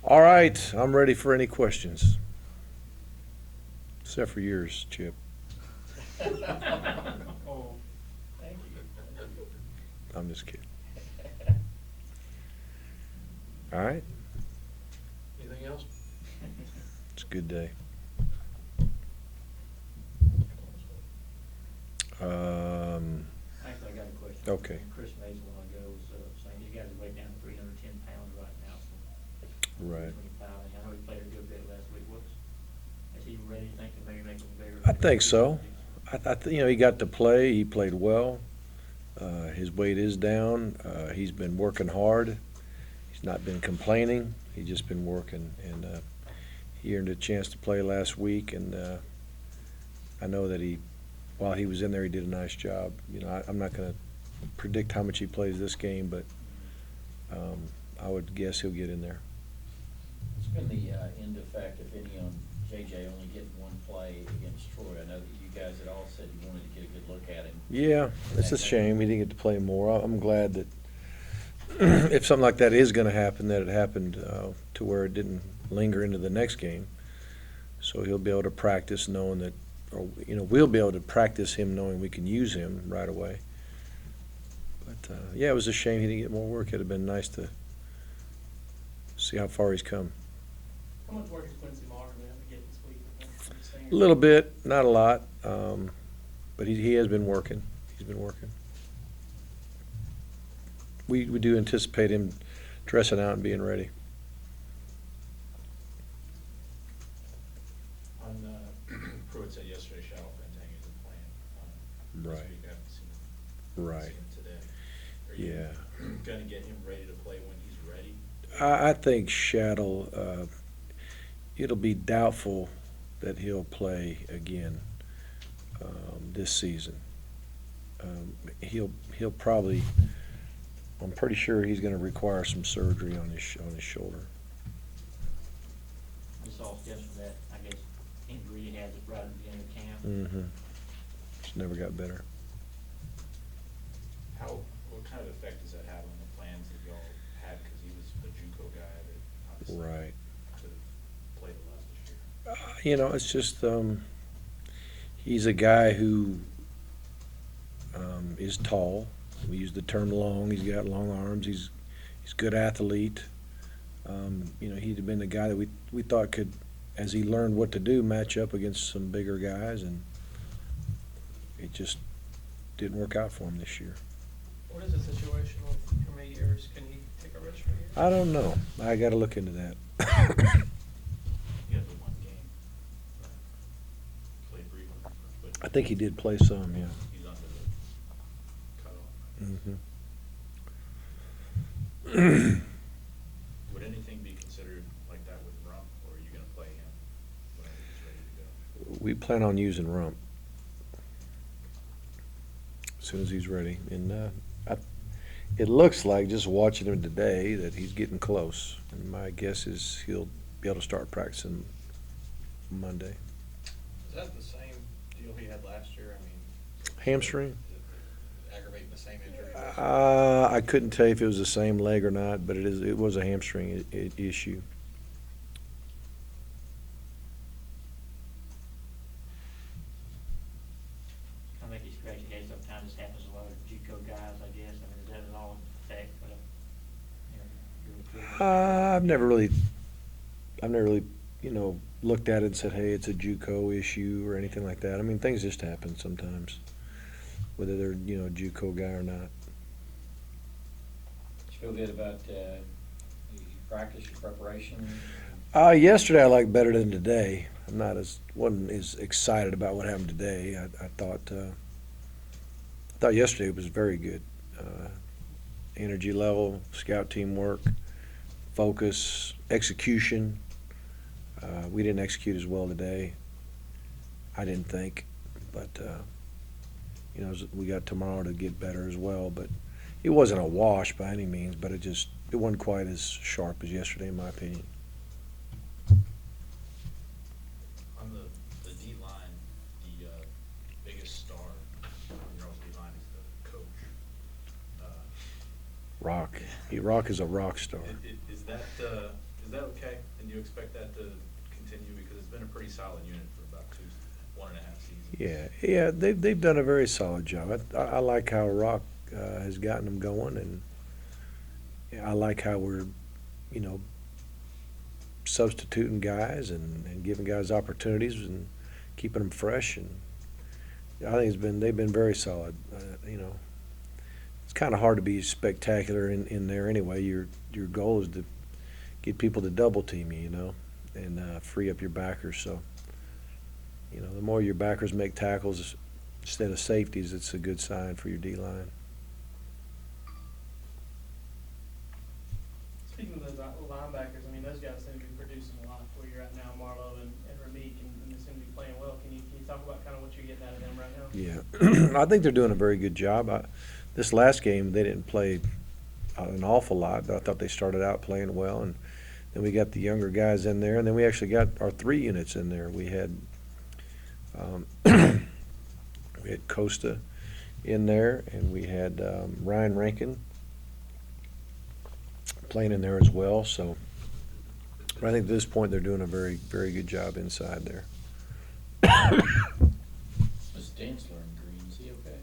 All right, I'm ready for any questions. Except for yours, Chip. Oh, thank you. I'm just kidding. All right, Anything else? it's a good day. Actually, I got a question. Okay. Chris made a while ago, was saying you guys are way down to 310 pounds right now, so. Right. 25, and I know he played a good bit last week. Is he ready, you think, to maybe make him bigger? I think so. He got to play. He played well. His weight is down. He's been working hard. He's not been complaining. He's just been working, and he earned a chance to play last week. And I know that while he was in there, he did a nice job. I'm not going to predict how much he plays this game, but I would guess he'll get in there. What's been the end effect, if any, on JJ only getting one play against Troy? I know that you guys had all said you wanted to get a good look at him. Yeah, it's a shame he didn't get to play more. I'm glad that if something like that is going to happen, that it happened to where it didn't linger into the next game. So he'll be able to practice knowing that, or we'll be able to practice him knowing we can use him right away. But yeah, it was a shame he didn't get more work. It'd have been nice to see how far he's come. How much work is Quincy Martin going to have to get this week? A little bit, not a lot, but he has been working. He's been working. We do anticipate him dressing out and being ready. On, Pruitt said yesterday, Shallow Fentang isn't playing. Right. This week I haven't seen him. Right. Seen him today. Are Yeah. you gonna get him ready to play when he's ready? I think Shaddle, it'll be doubtful that he'll play again this season. He'll probably. I'm pretty sure he's going to require some surgery on his shoulder. This all stems from that, I guess, injury he had right at the beginning of camp. Mm-hmm. Just never got better. What kind of effect does that have on the plans that y'all had? Because he was a JUCO guy that obviously Right. could have played a lot this year. It's just he's a guy who is tall. We use the term long. He's got long arms. He's a good athlete. He'd have been the guy that we thought could, as he learned what to do, match up against some bigger guys, and it just didn't work out for him this year. What is the situation with how many years? Can he take a risk for a year? I don't know. I got to look into that. He had the one game. Played briefly. But I think he did play some, yeah. he's under the cutoff. Mm-hmm. Would anything be considered like that with Rump, or are you gonna play him when he's ready to go? We plan on using Rump as soon as he's ready. And it looks like, just watching him today, that he's getting close. And my guess is he'll be able to start practicing Monday. Is that the same deal he had last year? I mean, Hamstring? is it aggravating the same injury? I couldn't tell you if it was the same leg or not, but it was a hamstring issue. I think he's scratching his head. Sometimes this happens to a lot of JUCO guys, I guess. I mean, is that at all an effect? I've never really, looked at it and said, hey, it's a JUCO issue or anything like that. I mean, things just happen sometimes, whether they're, a JUCO guy or not. Did you feel good about your practice, your preparation? Yesterday I liked better than today. Wasn't as excited about what happened today. I thought yesterday was very good. Energy level, scout teamwork, focus, execution. We didn't execute as well today. I didn't think, but we got tomorrow to get better as well. But it wasn't a wash by any means. But it wasn't quite as sharp as yesterday, in my opinion. On the D line, the biggest star on your D line is the coach. Rock. Rock is a rock star. Is that okay? expect that to continue, because it's been a pretty solid unit for about 1.5 seasons? Yeah, they've done a very solid job. I like how Rock has gotten them going, and I like how we're, you know, substituting guys and giving guys opportunities and keeping them fresh. And I think they've been very solid. You know, it's kind of hard to be spectacular in there anyway. Your goal is to get people to double team you, you know, and free up your backers. So, you know, the more your backers make tackles instead of safeties, it's a good sign for your D-line. Speaking of those linebackers, I mean, those guys seem to be producing a lot where you're at now, Marlowe and Ramik, and they seem to be playing well. Can you talk about kind of what you're getting out of them right now? Yeah, I think they're doing a very good job. This last game, they didn't play an awful lot, but I thought they started out playing well. And then we got the younger guys in there, and then we actually got our 3 units in there. We had we had Costa in there, and we had Ryan Rankin playing in there as well. So I think at this point they're doing a very, very good job inside there. Was Dantzler in green, is he okay?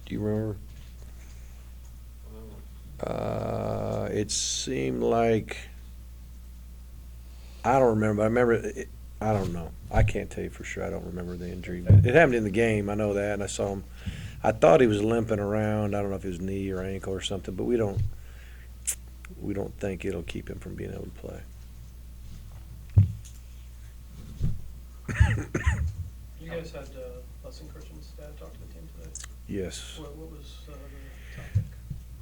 Do you remember? It seemed like, I don't remember. I remember I don't know. I can't tell you for sure. I don't remember the injury. It happened in the game. I know that, and I saw him. I thought he was limping around. I don't know if it was knee or ankle or something, but we don't think it'll keep him from being able to play. You guys had Leslie Christian's dad talk to the team today. Yes. What was the topic?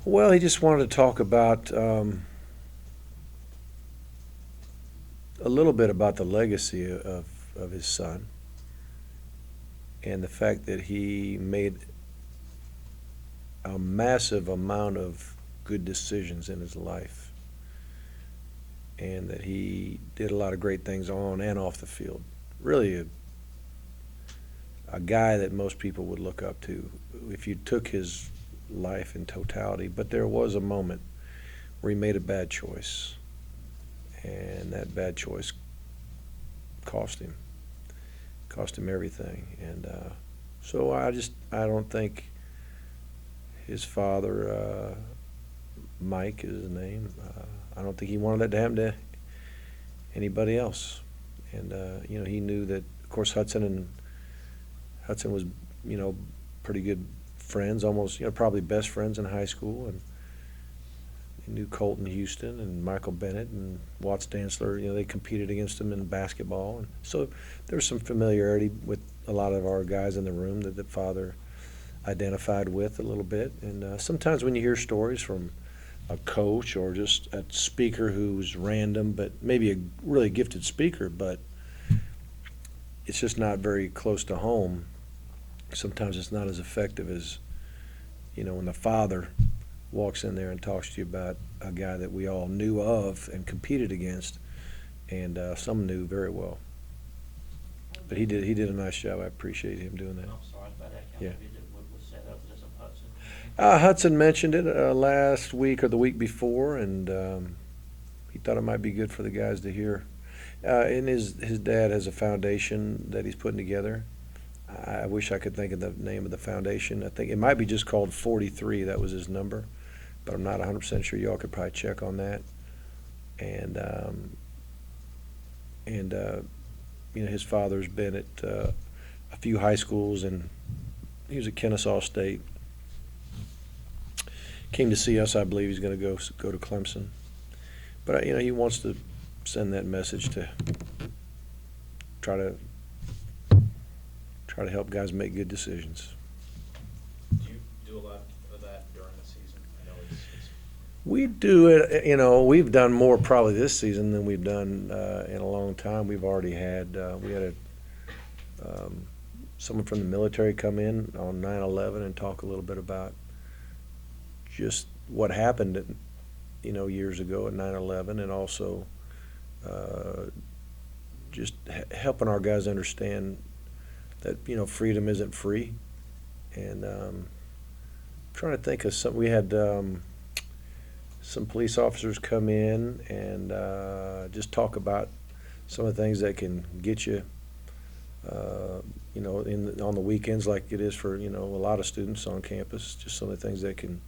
Well, he just wanted to talk about a little bit about the legacy of his son and the fact that he made a massive amount of good decisions in his life, and that he did a lot of great things on and off the field. Really a guy that most people would look up to if you took his life in totality. But there was a moment where he made a bad choice, and that bad choice cost him everything. And so I don't think his father, Mike is his name, I don't think he wanted that to happen to anybody else. And you know, he knew that, of course, Hudson was, you know, pretty good friends, almost, you know, probably best friends in high school. And he knew Colton Houston and Michael Bennett and Watts Dantzler. You know, they competed against him in basketball, and so there was some familiarity with a lot of our guys in the room that the father identified with a little bit. And sometimes when you hear stories from a coach or just a speaker who's random, but maybe a really gifted speaker, but it's just not very close to home, sometimes it's not as effective as, you know, when the father walks in there and talks to you about a guy that we all knew of and competed against, and some knew very well. But he did a nice job. I appreciate him doing that. I'm sorry about that. Yeah. What was set up, was this a Hudson? Hudson mentioned it last week or the week before, and he thought it might be good for the guys to hear. And his dad has a foundation that he's putting together. I wish I could think of the name of the foundation. I think it might be just called 43. That was his number, but I'm not 100% sure. Y'all could probably check on that. And you know, his father's been at a few high schools, and he was at Kennesaw State. Came to see us. I believe he's going to go to Clemson. But you know, he wants to send that message to try to help guys make good decisions. Do you do a lot of that during the season? I know it's We do it, you know, we've done more probably this season than we've done in a long time. We've already had, we had someone from the military come in on 9/11 and talk a little bit about just what happened, you know, years ago at 9/11, and also just helping our guys understand that, you know, freedom isn't free. And trying to think of something. We had some police officers come in and just talk about some of the things that can get you, on the weekends like it is for, a lot of students on campus, just some of the things that can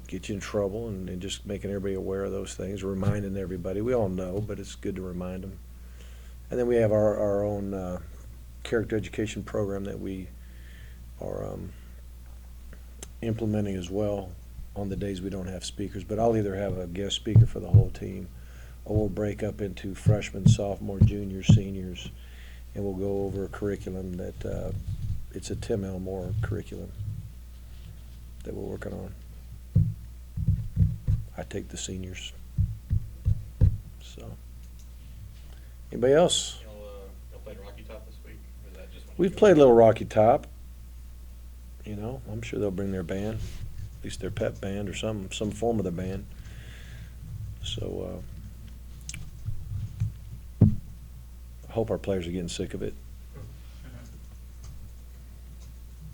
get you in trouble and just making everybody aware of those things, reminding everybody. We all know, but it's good to remind them. And then we have our own character education program that we are implementing as well on the days we don't have speakers. But I'll either have a guest speaker for the whole team, or we'll break up into freshmen, sophomore, juniors, seniors, and we'll go over a curriculum that it's a Tim Elmore curriculum that we're working on. I take the seniors. So, anybody else? Y'all played Rocky Top this week? Or is that just when you We've go- played a little Rocky Top. I'm sure they'll bring their band, at least their pep band or some form of the band. So, I hope our players are getting sick of it.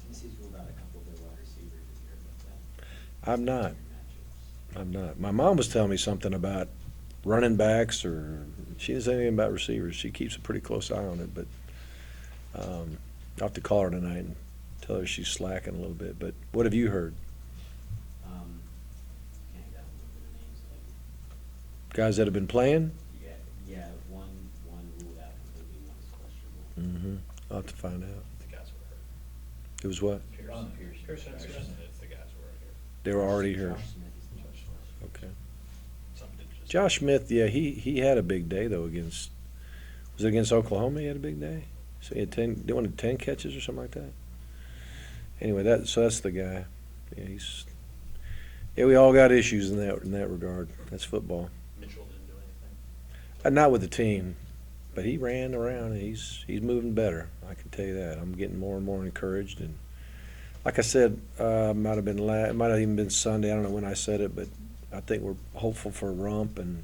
Tennessee's ruled out a couple of their wide receivers. Did you hear about that? I'm not. Matchups. I'm not. My mom was telling me something about running backs, or she didn't say anything about receivers. She keeps a pretty close eye on it, but I'll have to call her tonight and tell her she's slacking a little bit. But what have you heard? Can't remember the names of Guys that have been playing? yeah, one ruled out completely, one's questionable. I'll have to find out. The guys were hurt. It was what? Ron Pierce. Pearson, Pearson, it's the guys who were here. They were already here. Josh Smith is the most questionable. Okay. Some did just. Josh Smith, yeah, he had a big day though was it against Oklahoma? He had a big day. So he had 10 catches or something like that. Anyway, that's the guy. Yeah, we all got issues in that regard. That's football. Mitchell didn't do anything. Not with the team, but he ran around and he's moving better. I can tell you that. I'm getting more and more encouraged, and like I said, it might have even been Sunday. I don't know when I said it, but I think we're hopeful for Rump and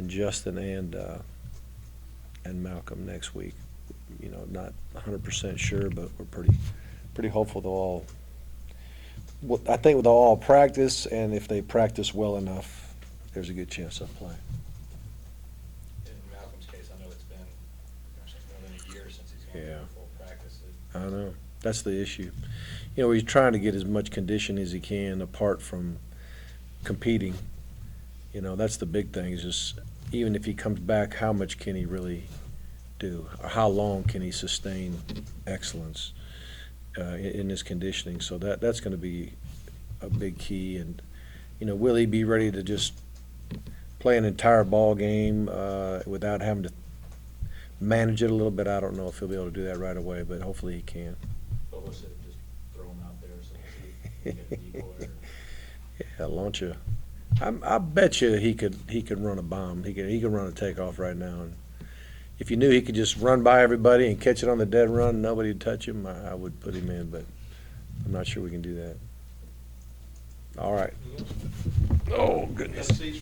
Justin and Malcolm next week. Not 100% sure, but we're pretty hopeful they'll all. I think they'll all practice, and if they practice well enough, there's a good chance they'll play. In Malcolm's case, I know it's been, gosh, like more than a year since he's gone Yeah. through full practice. I know. That's the issue. He's trying to get as much condition as he can apart from competing. That's the big thing, is just even if he comes back, how much can he really do? Or how long can he sustain excellence in his conditioning? So that's going to be a big key. And, will he be ready to just play an entire ball game without having to manage it a little bit? I don't know if he'll be able to do that right away, but hopefully he can. Bobo said just throw him out there so we'll see if he can get a decoy or. Yeah, launch a. I bet you he could run a bomb. He could run a takeoff right now. And if you knew he could just run by everybody and catch it on the dead run, nobody'd touch him, I would put him in. But I'm not sure we can do that. All right. Oh goodness. Tennessee's